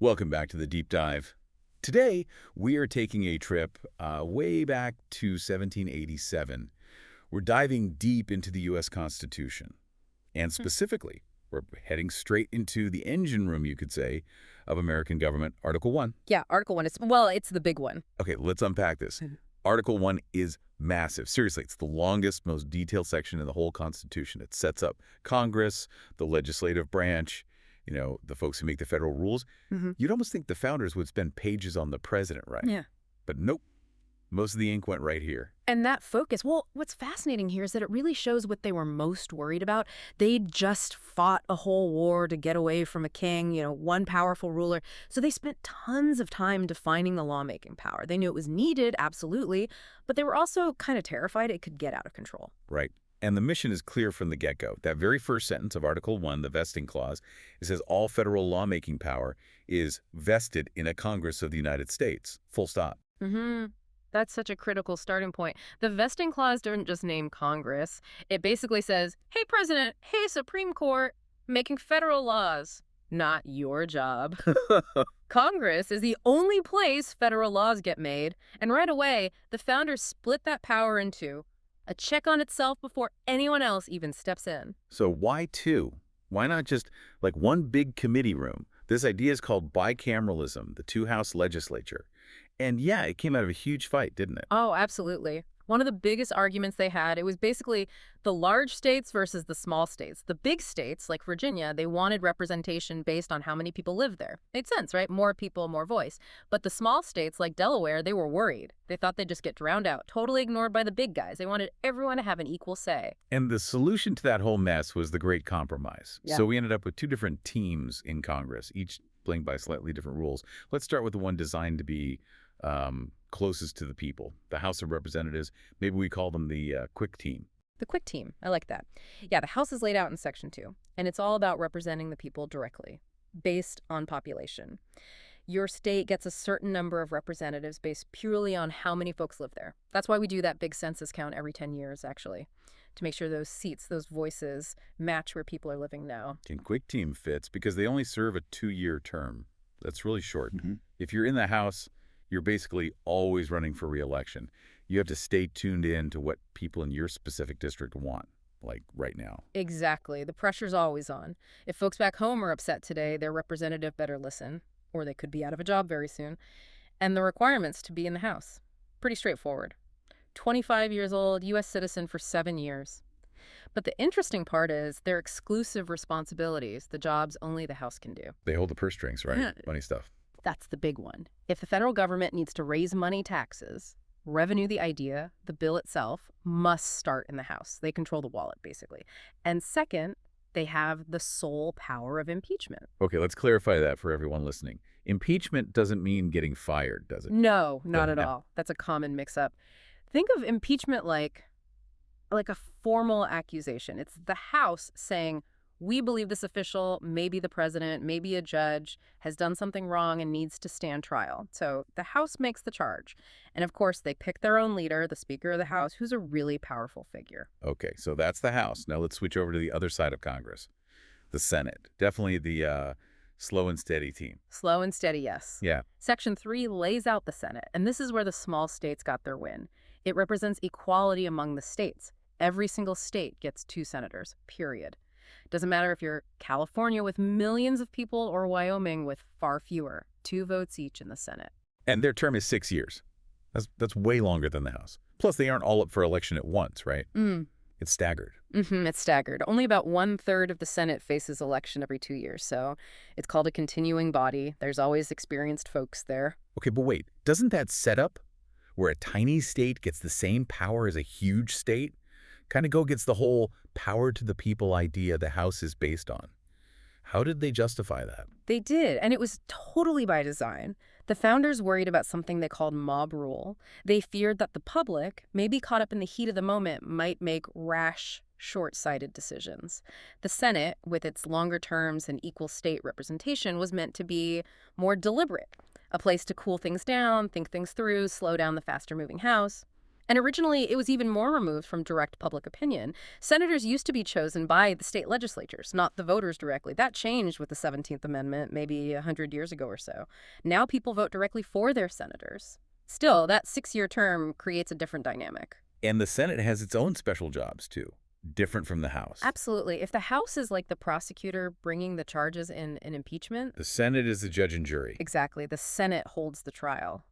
Welcome back to the Deep Dive. Today, we are taking a trip way back to 1787. We're diving deep into the U.S. Constitution. And Hmm. specifically, we're heading straight into the engine room, you could say, of American government, Article 1. Yeah, Article 1 is, well, it's the big one. Okay, let's unpack this. Mhm. Article 1 is massive. Seriously, it's the longest, most detailed section in the whole Constitution. It sets up Congress, the legislative branch, the folks who make the federal rules. Hmm. You'd almost think the founders would spend pages on the president, right? Yeah. But nope. Most of the ink went right here. And that focus, well, what's fascinating here is that it really shows what they were most worried about. They'd just fought a whole war to get away from a king, one powerful ruler. So they spent tons of time defining the lawmaking power. They knew it was needed, absolutely, but they were also kind of terrified it could get out of control. Right. And the mission is clear from the get-go. That very first sentence of Article 1, the vesting clause, it says all federal lawmaking power is vested in a Congress of the United States. Full stop. Hmm. That's such a critical starting point. The vesting clause doesn't just name Congress. It basically says, hey, President, hey, Supreme Court, making federal laws. Not your job. Congress is the only place federal laws get made, and right away, the founders split that power in two. A check on itself before anyone else even steps in. So why two? Why not just like one big committee room? This idea is called bicameralism, the two-house legislature. And yeah, it came out of a huge fight, didn't it? Oh, absolutely. One of the biggest arguments they had, it was basically the large states versus the small states. The big states, like Virginia, they wanted representation based on how many people live there. Made sense, right? More people, more voice. But the small states, like Delaware, they were worried. They thought they'd just get drowned out, totally ignored by the big guys. They wanted everyone to have an equal say. And the solution to that whole mess was the Great Compromise. Yeah. So we ended up with two different teams in Congress, each playing by slightly different rules. Let's start with the one designed to be closest to the people, the House of Representatives. Maybe we call them the quick team. The quick team. I like that. Yeah, the House is laid out in Section 2, and it's all about representing the people directly, based on population. Your state gets a certain number of representatives based purely on how many folks live there. That's why we do that big census count every 10 years, actually, to make sure those seats, those voices, match where people are living now. And quick team fits because they only serve a 2-year term. That's really short. If you're in the House, you're basically always running for re-election. You have to stay tuned in to what people in your specific district want, like right now. Exactly. The pressure's always on. If folks back home are upset today, their representative better listen, or they could be out of a job very soon. And the requirements to be in the House. Pretty straightforward. 25 years old, U.S. citizen for 7 years. But the interesting part is their exclusive responsibilities, the jobs only the House can do. They hold the purse strings, right? Funny stuff. That's the big one. If the federal government needs to raise money, taxes, revenue the idea, the bill itself must start in the House. They control the wallet, basically. And second, they have the sole power of impeachment. Okay, let's clarify that for everyone listening. Impeachment doesn't mean getting fired, does it? No, not Doesn't at have- all. That's a common mix-up. Think of impeachment like a formal accusation. It's the House saying, we believe this official, maybe the president, maybe a judge, has done something wrong and needs to stand trial. So the House makes the charge. And of course, they pick their own leader, the Speaker of the House, who's a really powerful figure. Okay, so that's the House. Now let's switch over to the other side of Congress, the Senate. Definitely the slow and steady team. Slow and steady, yes. Yeah. Section 3 lays out the Senate, and this is where the small states got their win. It represents equality among the states. Every single state gets 2 senators, period. Doesn't matter if you're California with millions of people or Wyoming with far fewer. 2 votes each in the Senate. And their term is 6 years. That's way longer than the House. Plus, they aren't all up for election at once, right? It's staggered. It's staggered. Only about 1/3 of the Senate faces election every 2 years, so it's called a continuing body. There's always experienced folks there. Okay, but wait, doesn't that set up where a tiny state gets the same power as a huge state? Kind of go against the whole power to the people idea the House is based on. How did they justify that? They did, and it was totally by design. The founders worried about something they called mob rule. They feared that the public, maybe caught up in the heat of the moment, might make rash, short-sighted decisions. The Senate, with its longer terms and equal state representation, was meant to be more deliberate, a place to cool things down, think things through, slow down the faster-moving House. And originally, it was even more removed from direct public opinion. Senators used to be chosen by the state legislatures, not the voters directly. That changed with the 17th Amendment maybe 100 years ago or so. Now people vote directly for their senators. Still, that 6-year term creates a different dynamic. And the Senate has its own special jobs, too, different from the House. Absolutely. If the House is like the prosecutor bringing the charges in an impeachment, The Senate is the judge and jury. exactly, the Senate holds the trial.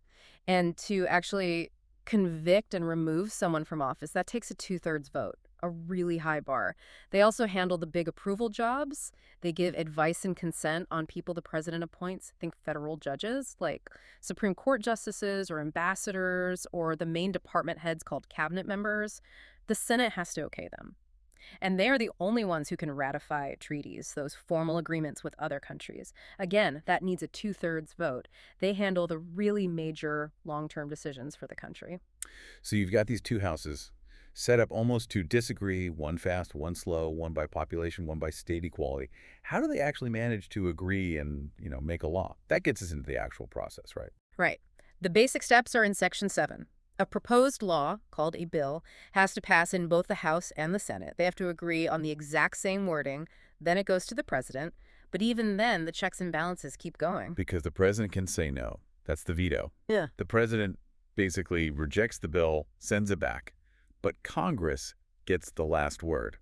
And to actually convict and remove someone from office, that takes a 2/3 vote, a really high bar. They also handle the big approval jobs. They give advice and consent on people the president appoints. Think federal judges, like Supreme Court justices or ambassadors or the main department heads called cabinet members. The Senate has to okay them. And they are the only ones who can ratify treaties, those formal agreements with other countries. Again, that needs a 2/3 vote. They handle the really major long-term decisions for the country. So you've got these two houses set up almost to disagree, one fast, one slow, one by population, one by state equality. How do they actually manage to agree and, make a law? That gets us into the actual process, right? Right. The basic steps are in Section 7. A proposed law, called a bill, has to pass in both the House and the Senate. They have to agree on the exact same wording. Then it goes to the president. But even then, the checks and balances keep going. Because the president can say no. That's the veto. Yeah. The president basically rejects the bill, sends it back. But Congress gets the last word.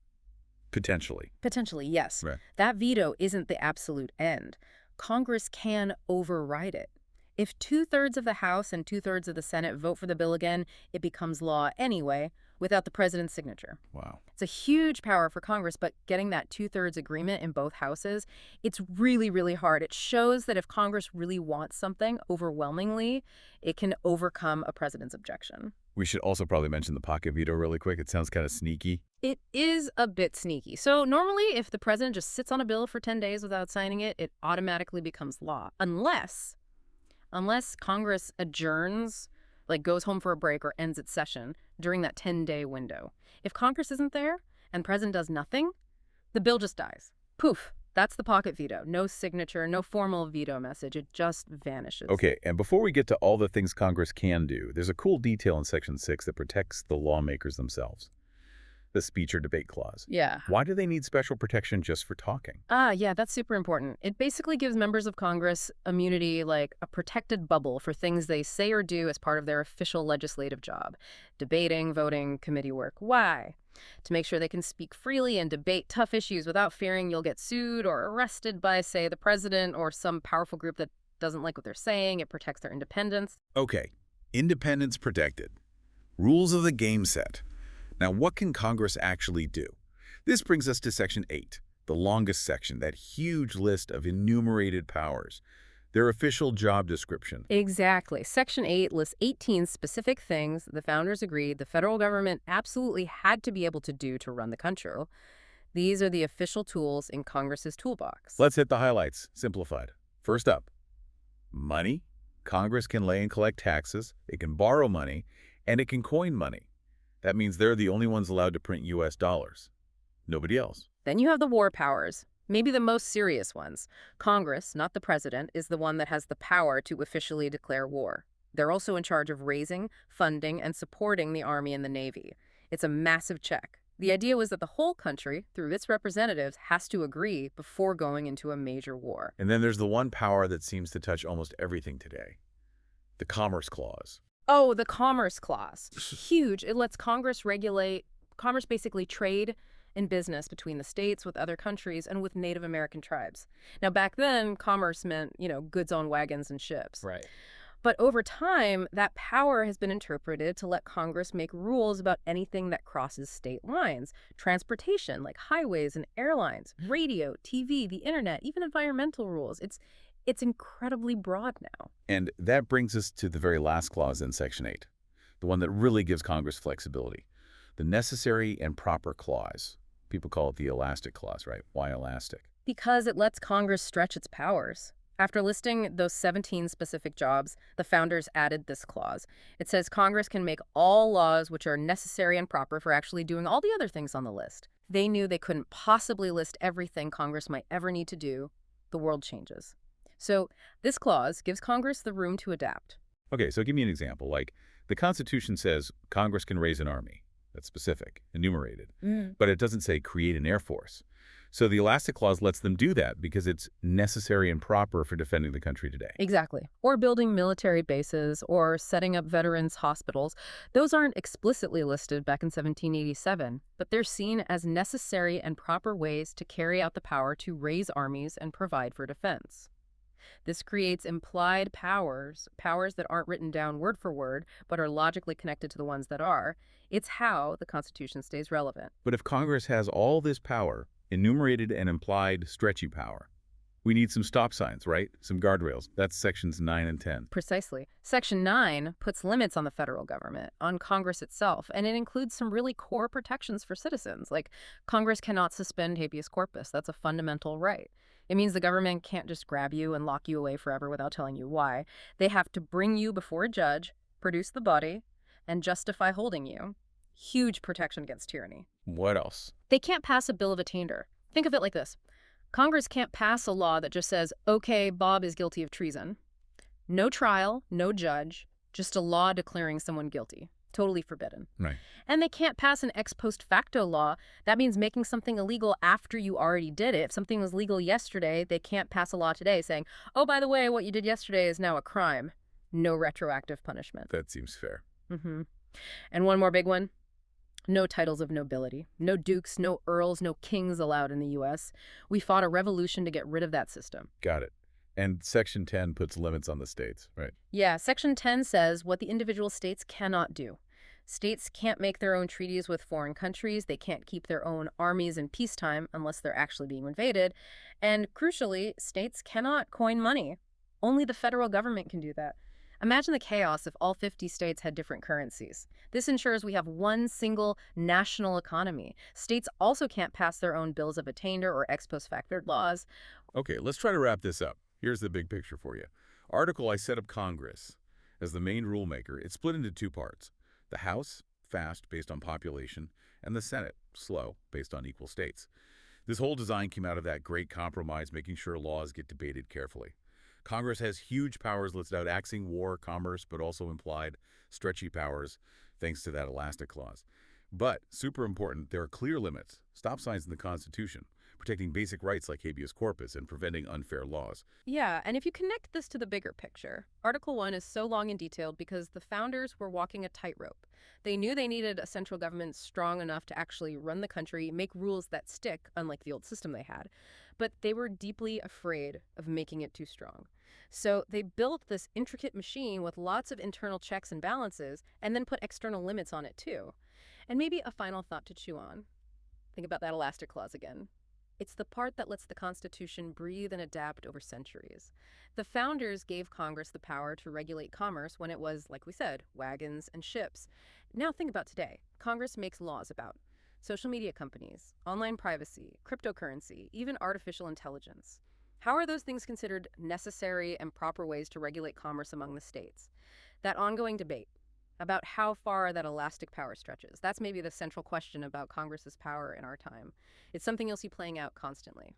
Potentially. Potentially, yes. Right. That veto isn't the absolute end. Congress can override it. If 2/3 of the House and 2/3 of the Senate vote for the bill again, it becomes law anyway, without the president's signature. Wow. It's a huge power for Congress, but getting that 2/3 agreement in both houses, it's really, really hard. It shows that if Congress really wants something overwhelmingly, it can overcome a president's objection. We should also probably mention the pocket veto really quick. It sounds kind of sneaky. It is a bit sneaky. So normally, if the president just sits on a bill for 10 days without signing it, it automatically becomes law. Unless Congress adjourns, like goes home for a break or ends its session during that 10-day window. If Congress isn't there and the president does nothing, the bill just dies. Poof. That's the pocket veto. No signature, no formal veto message. It just vanishes. Okay, and before we get to all the things Congress can do, there's a cool detail in Section 6 that protects the lawmakers themselves. The speech or debate clause. Yeah. Why do they need special protection just for talking? Yeah, that's super important. It basically gives members of Congress immunity, like a protected bubble for things they say or do as part of their official legislative job. Debating, voting, committee work. Why? To make sure they can speak freely and debate tough issues without fearing you'll get sued or arrested by, say, the president or some powerful group that doesn't like what they're saying. It protects their independence. Okay, independence protected. Rules of the game set. Now, what can Congress actually do? This brings us to Section 8, the longest section, that huge list of enumerated powers, their official job description. Exactly. Section 8 lists 18 specific things the founders agreed the federal government absolutely had to be able to do to run the country. These are the official tools in Congress's toolbox. Let's hit the highlights, simplified. First up, money. Congress can lay and collect taxes, it can borrow money, and it can coin money. That means they're the only ones allowed to print U.S. dollars. Nobody else. Then you have the war powers, maybe the most serious ones. Congress, not the president, is the one that has the power to officially declare war. They're also in charge of raising, funding, and supporting the Army and the Navy. It's a massive check. The idea was that the whole country, through its representatives, has to agree before going into a major war. And then there's the one power that seems to touch almost everything today, the Commerce Clause. Oh, the Commerce Clause. Huge. It lets Congress basically trade in business between the states, with other countries, and with Native American tribes. Now, back then, commerce meant, goods on wagons and ships. Right. But over time, that power has been interpreted to let Congress make rules about anything that crosses state lines. Transportation, like highways and airlines, radio, TV, the internet, even environmental rules. It's incredibly broad now. And that brings us to the very last clause in Section 8, the one that really gives Congress flexibility, the necessary and proper clause. People call it the elastic clause, right? Why elastic? Because it lets Congress stretch its powers. After listing those 17 specific jobs, the founders added this clause. It says Congress can make all laws which are necessary and proper for actually doing all the other things on the list. They knew they couldn't possibly list everything Congress might ever need to do. The world changes. So this clause gives Congress the room to adapt. Okay, so give me an example, like The Constitution says Congress can raise an army. That's specific, enumerated. But it doesn't say create an air force. So the elastic clause lets them do that because it's necessary and proper for defending the country today. Exactly. Or building military bases or setting up veterans' hospitals. Those aren't explicitly listed back in 1787, but they're seen as necessary and proper ways to carry out the power to raise armies and provide for defense. This creates implied powers, powers that aren't written down word for word, but are logically connected to the ones that are. It's how the Constitution stays relevant. But if Congress has all this power, enumerated and implied stretchy power, we need some stop signs, right? Some guardrails. That's sections 9 and 10. Precisely. Section 9 puts limits on the federal government, on Congress itself, and it includes some really core protections for citizens, like Congress cannot suspend habeas corpus. That's a fundamental right. It means the government can't just grab you and lock you away forever without telling you why. They have to bring you before a judge, produce the body, and justify holding you. Huge protection against tyranny. What else? They can't pass a bill of attainder. Think of it like this. Congress can't pass a law that just says, okay, Bob is guilty of treason. No trial, no judge, just a law declaring someone guilty. Totally forbidden. Right. And they can't pass an ex post facto law. That means making something illegal after you already did it. If something was legal yesterday, they can't pass a law today saying, oh, by the way, what you did yesterday is now a crime. No retroactive punishment. That seems fair. And one more big one. No titles of nobility. No dukes, no earls, no kings allowed in the U.S. We fought a revolution to get rid of that system. Got it. And Section 10 puts limits on the states, right? Yeah, Section 10 says what the individual states cannot do. States can't make their own treaties with foreign countries. They can't keep their own armies in peacetime unless they're actually being invaded. And crucially, states cannot coin money. Only the federal government can do that. Imagine the chaos if all 50 states had different currencies. This ensures we have one single national economy. States also can't pass their own bills of attainder or ex post facto laws. Okay, let's try to wrap this up. Here's the big picture for you. Article I set up Congress as the main rulemaker. It's split into two parts. The House, fast, based on population, and the Senate, slow, based on equal states. This whole design came out of that great compromise, making sure laws get debated carefully. Congress has huge powers listed out, axing war, commerce, but also implied stretchy powers, thanks to that elastic clause. But, super important, there are clear limits, stop signs in the Constitution, protecting basic rights like habeas corpus and preventing unfair laws. Yeah, and if you connect this to the bigger picture, Article 1 is so long and detailed because the founders were walking a tightrope. They knew they needed a central government strong enough to actually run the country, make rules that stick, unlike the old system they had. But they were deeply afraid of making it too strong. So they built this intricate machine with lots of internal checks and balances, and then put external limits on it too. And maybe a final thought to chew on. Think about that elastic clause again. It's the part that lets the Constitution breathe and adapt over centuries. The founders gave Congress the power to regulate commerce when it was, like we said, wagons and ships. Now think about today. Congress makes laws about social media companies, online privacy, cryptocurrency, even artificial intelligence. How are those things considered necessary and proper ways to regulate commerce among the states? That ongoing debate about how far that elastic power stretches. That's maybe the central question about Congress's power in our time. It's something you'll see playing out constantly.